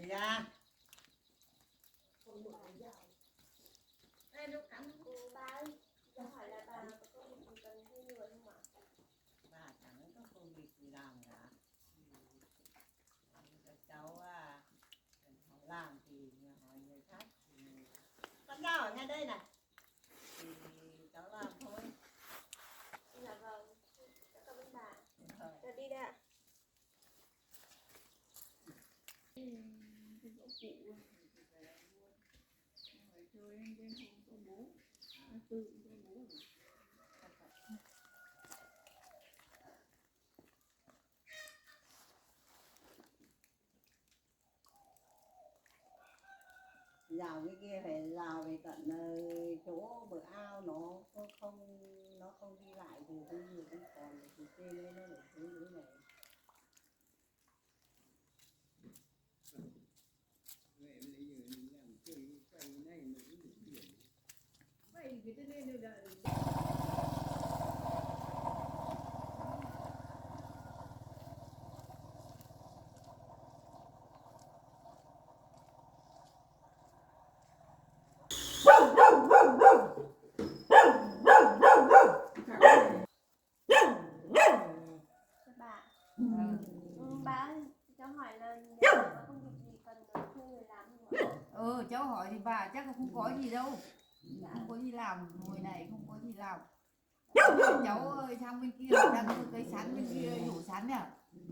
ra. Đây lúc ăn Ba ơi, cho hỏi là bà có công việc gì cần thuê người không ạ? Bà chẳng có công việc gì làm cả. Các cháu họ làm thì hỏi người khác. Con dao ở ngay đây này. Thì cháu làm thôi. Dạ vâng, cháu cảm ơn bà. Giờ đi đây ạ. Rào cái kia phải rào về tận chỗ bờ ao, nó không đi lại từ cái nhiều cái còn từ trên lên nó để xuống dưới này. vậy cái tên này là Bà. Bà ơi, cháu hỏi là nếu bà có công việc gì cần thuê người làm không ạ? cháu hỏi thì bà chắc là không có gì đâu, không có gì làm, hồi này không có gì làm. Cháu ơi, sang bên kia đang cây sắn bên kia nhổ sắn nhỉ,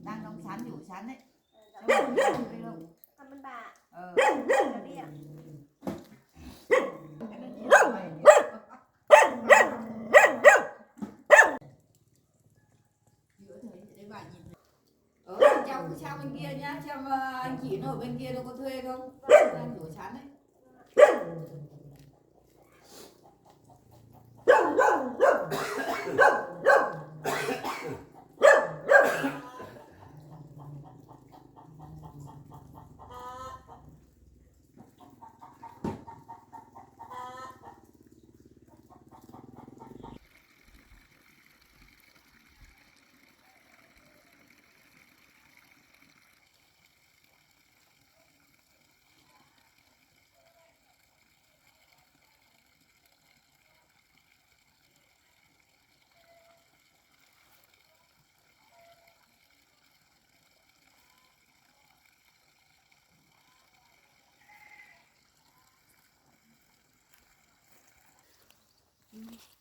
đang đóng sắn nhổ sắn đấy. Dạ Cháu vâng. không biết đâu. Cảm ơn bà. Cháu đi ạ. Cháu cứ sang bên kia nhá, xem anh chị nó ở bên kia đâu có thuê không, đang nhổ sắn đấy.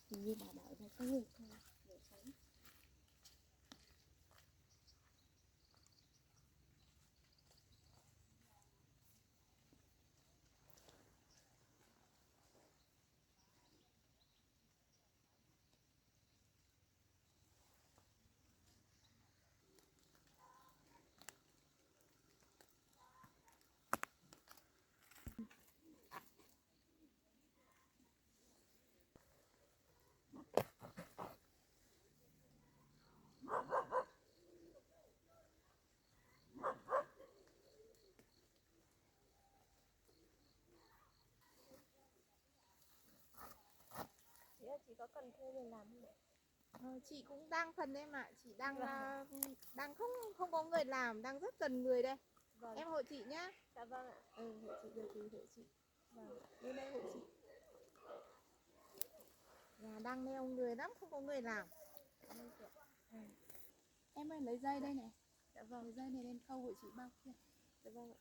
Hình như bà bảo là có người thuê nhổ sắn. Chị có cần thuê người làm không ạ? Chị cũng đang phần em ạ, chị đang không có người làm, đang rất cần người đây. Vâng. Em hộ chị nhá. Dạ vâng ạ. Hộ chị được thì hộ chị. Vâng, lên đây hộ chị. Nhà đang neo người lắm, không có người làm. Em ơi lấy dây đây này. Dạ vâng. Lấy dây này lên khâu hộ chị bao kia. Dạ vâng ạ.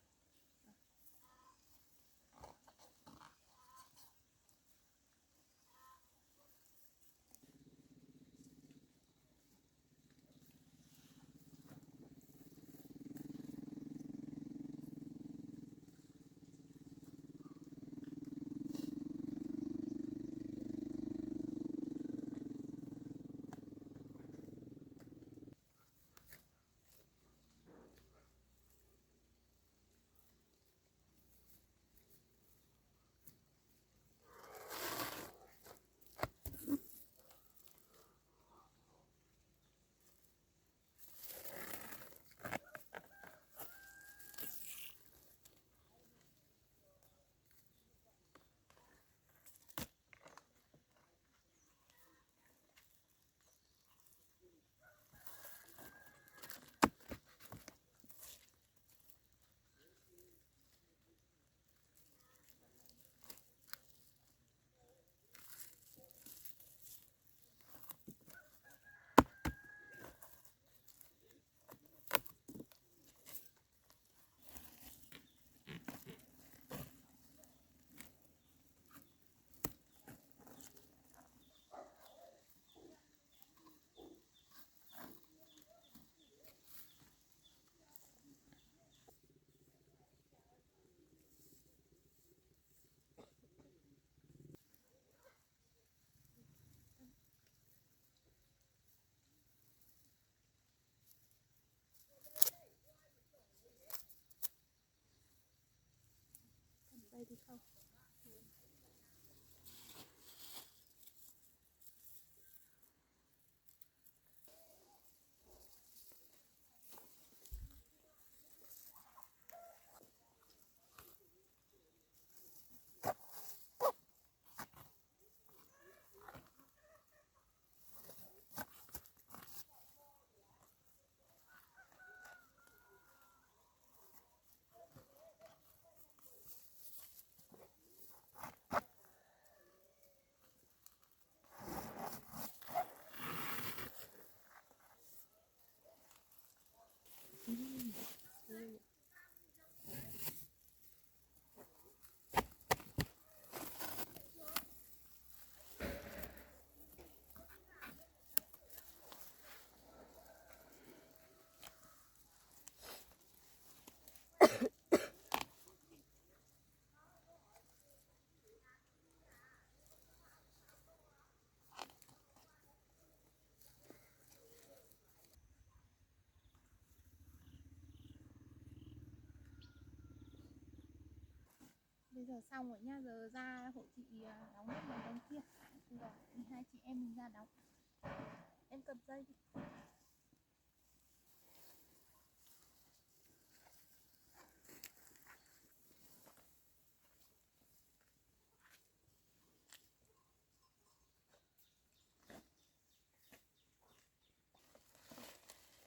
thì không. Bây giờ xong rồi nhá, giờ ra hộ chị đóng hết bằng đống kia. Rồi thì hai chị em mình ra đóng. Em cầm dây đi.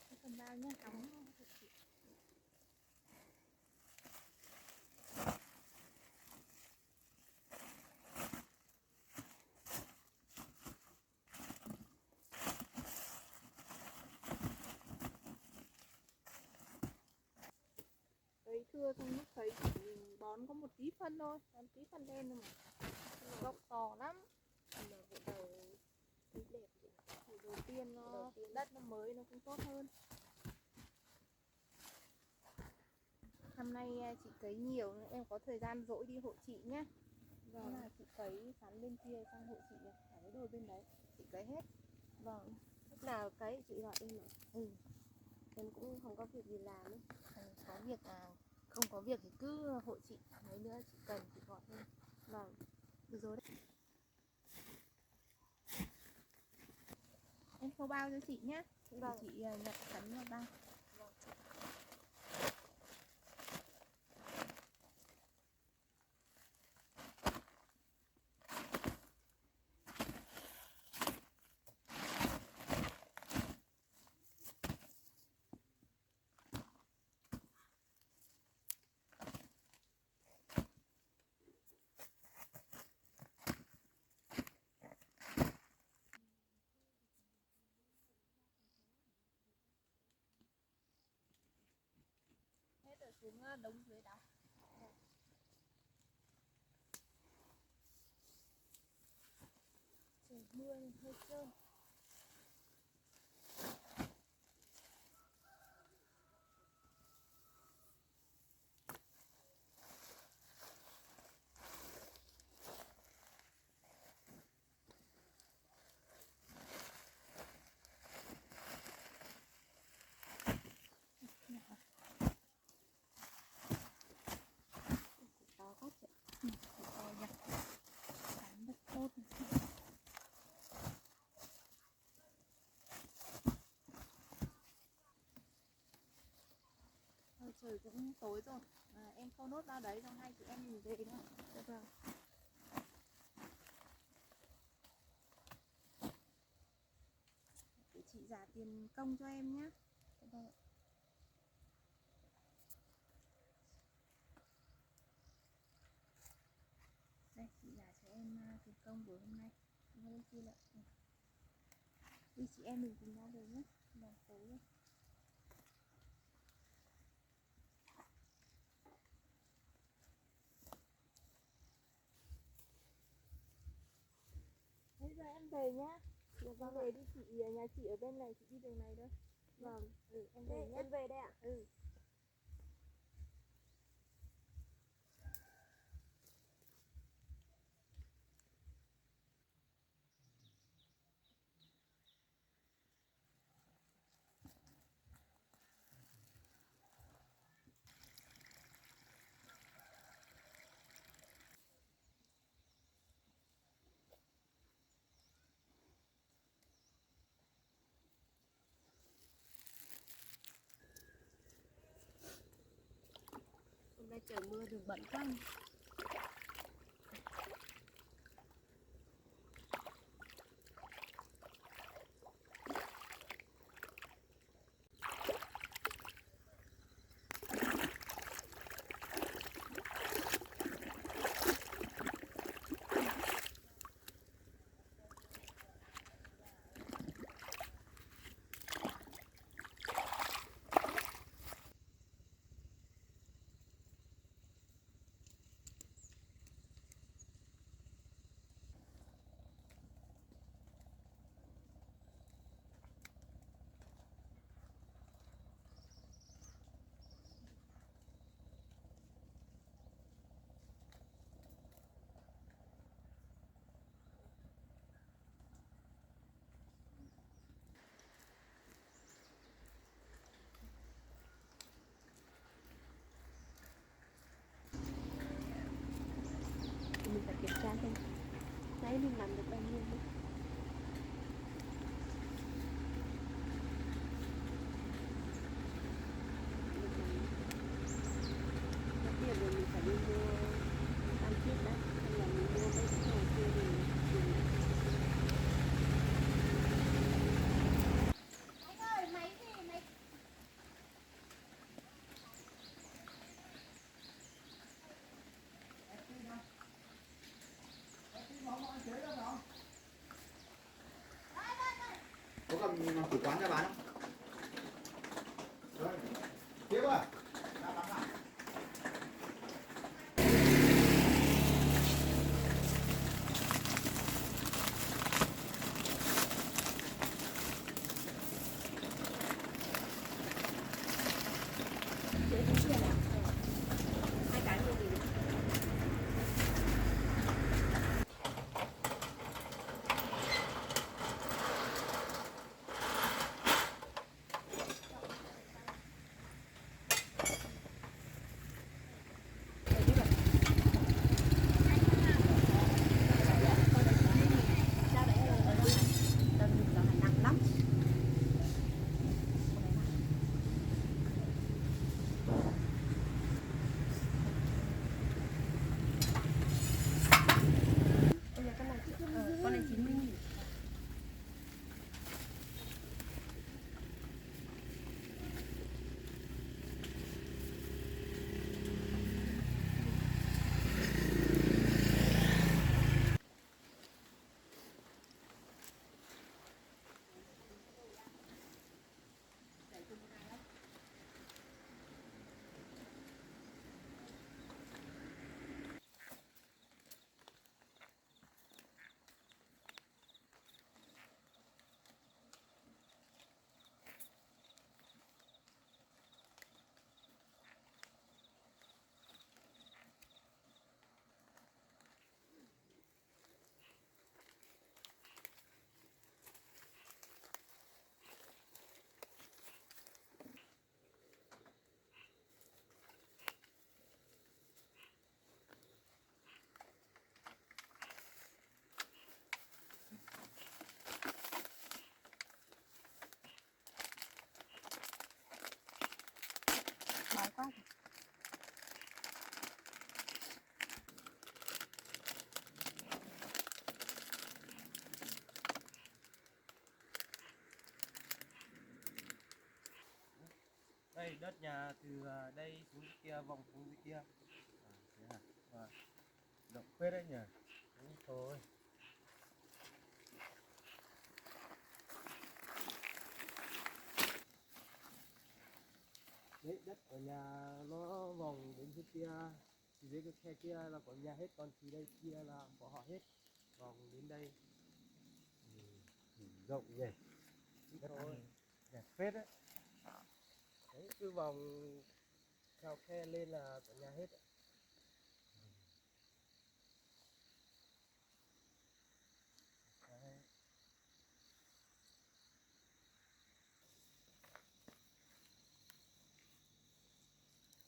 Em cầm bao nhá, đóng hộ chị. Đấy thưa xong lúc thấy chỉ bón có một tí phân thôi, bón tí phân đen thôi mà. Gốc to lắm. mà vụ đầu tí đẹp chị. Vụ đầu tiên nó đất nó mới nó cũng tốt hơn. Năm nay chị cấy nhiều nên em có thời gian rỗi đi hộ chị nhé. Vâng. Là chị cấy sắn bên kia sang hộ chị cả cái đồi bên đấy chị cấy hết. Vâng, lúc nào cấy chị gọi em mà. Em cũng không có việc gì làm ấy. Có việc không có việc thì cứ hộ chị, mấy nữa chị cần chị gọi em. Vâng. Được rồi đấy. Em khâu bao cho chị nhé. Vâng. Chị nhận sắn vào bao. Hết rồi xuống đống dưới đóng. Trời mưa nên hơi trơn. To quá chị. To nhỉ. Sắn rất tốt. Trời cũng tối rồi, em khâu nốt bao đấy xong hai chị em mình về thôi. Dạ vâng. Để chị trả tiền công cho em nhé. Dạ vâng. Đây chị trả cho em tiền công của hôm nay. Hôm nay kia lại. Đi chị em mình cùng nhau về nhé. Vâng, tối rồi. Bây giờ em về nhá. Dạ vâng. Về đi chị, nhà chị ở bên này, chị đi đường này thôi. Vâng. Em về nhé. Em về đây ạ. nay trời mưa đường bẩn quá. Mình phải kiểm tra xem nãy mình làm được bao nhiêu nữa. Tất nhiên là mình phải đi mua ăn thiết đã, hay là mình mua mấy cái này kia thì có cầm chủ quán ra bán không? Rồi. Tiếp à? Ra bán lại. hai cái mua gì nữa. Con này 90.000. Đói quá. Đây đất nhà từ đây xuống dưới kia, vòng xuống dưới kia. Thế à? Rộng phết đấy nhỉ. Đúng thôi. Đấy đất ở nhà nó vòng đến dưới kia, thì dưới cái khe kia là của nhà hết, còn thì đây kia là của họ hết, vòng đến đây. Rộng nhỉ. Đất thôi. Đẹp phết đấy. Đấy cứ vòng theo khe lên là của nhà hết. Đấy.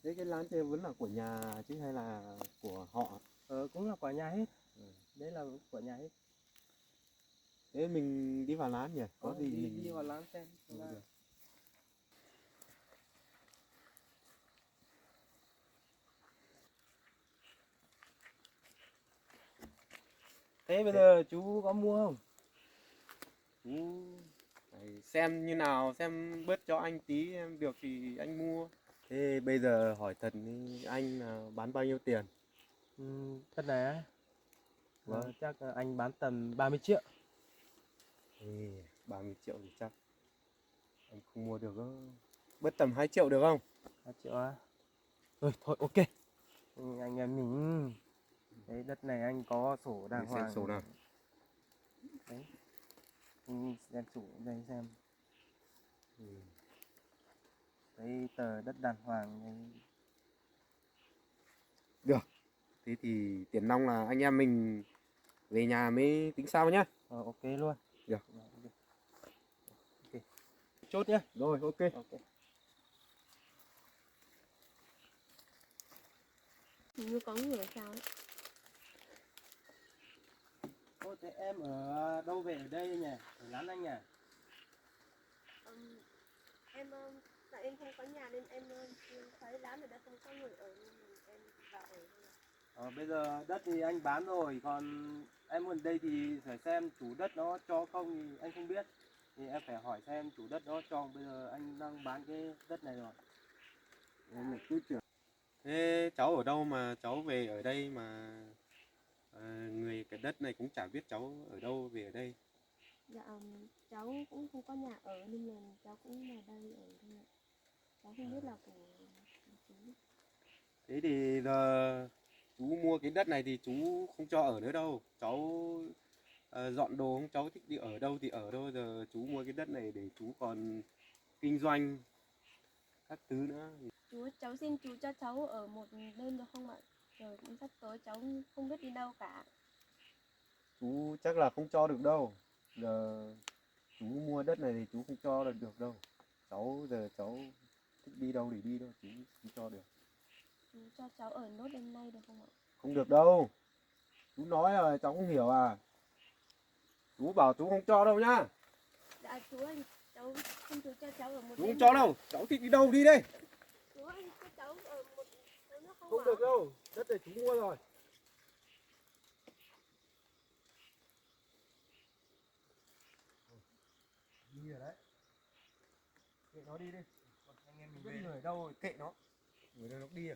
Thế cái lán kia vẫn là của nhà chứ hay là của họ? Cũng là của nhà hết. Đấy là của nhà hết. Thế mình đi vào lán nhỉ? Có gì đi, mình đi vào lán xem. được. Thế bây giờ chú có mua không? Chú phải xem như nào, xem bớt cho anh tí, em được thì anh mua. Thế bây giờ hỏi thật đi, anh là bán bao nhiêu tiền? Đất này á, Vâng. chắc anh bán tầm 30 triệu. Ê, 30 triệu thì chắc anh không mua được đâu. Bớt tầm 2 triệu được không? 2 triệu á? Rồi thôi ok. Anh em mình đấy, đất này anh có sổ đàng Để xem hoàng. sổ nào. Đấy. Anh xem sổ đây xem. Đấy, tờ đất đàng hoàng đấy. Được. Thế thì tiền nong là anh em mình về nhà mới tính sau nhá. Ok luôn. Được. Ok. Chốt nhá. Rồi, ok. Ok. Hình như có người ở sao ấy. Ô, thế em ở đâu về ở đây nhỉ? Ở Lán Anh à? Em tại em không có nhà nên em thấy lán ở đây không có người ở nên em vào ở đây. Bây giờ đất thì anh bán rồi, còn em ở đây thì phải xem chủ đất nó cho không thì anh không biết. Thì em phải hỏi xem chủ đất nó cho, bây giờ anh đang bán cái đất này rồi. Em là cứ tưởng. Thế cháu ở đâu mà cháu về ở đây mà người cái đất này cũng chả biết cháu ở đâu về ở đây. Dạ cháu cũng không có nhà ở nên là cháu cũng vào đây ở thôi ạ. Cháu không biết là của chú. Thế thì giờ chú mua cái đất này thì chú không cho ở nữa đâu. Cháu dọn đồ không, cháu thích đi ở đâu thì ở đâu. Giờ chú mua cái đất này để chú còn kinh doanh các thứ nữa. Cháu xin chú cho cháu ở một đêm được không ạ? Rồi cũng sắp tới cháu không biết đi đâu cả. Chú chắc là không cho được đâu. Giờ chú mua đất này thì chú không cho được đâu. Giờ cháu thích đi đâu thì đi đâu, chú không cho được. Chú cho cháu ở nốt đêm nay được không ạ? Không được đâu. Chú nói rồi cháu không hiểu à. Chú bảo chú không cho đâu nhá. Dạ chú ơi, cháu xin chú cho cháu ở một Chú đêm. không cho đâu. Cháu thích đi đâu đi đây. Chú ơi, cho cháu ở một đêm nữa không Không ạ? được đâu, đất này chú mua rồi. Đi rồi đấy. Kệ nó đi đi. Anh em mình về. Người ở đâu rồi, kệ nó. Người đâu nó đi à.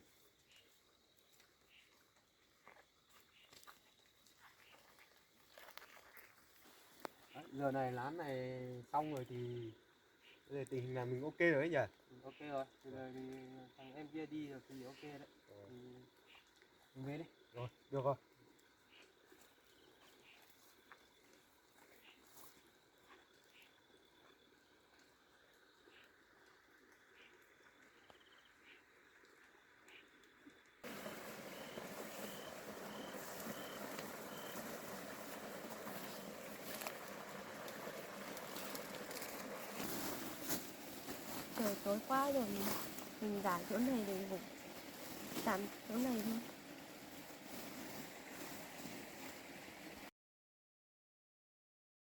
Đấy, giờ này lán này xong rồi thì bây giờ tình hình là mình ok rồi đấy nhỉ? Ok rồi, bây giờ thì thằng em kia đi rồi thì ok đấy. Thì mình về đi. Rồi, được rồi. Trời tối quá rồi, mình giải chỗ này để ngủ. Tạm chỗ này thôi.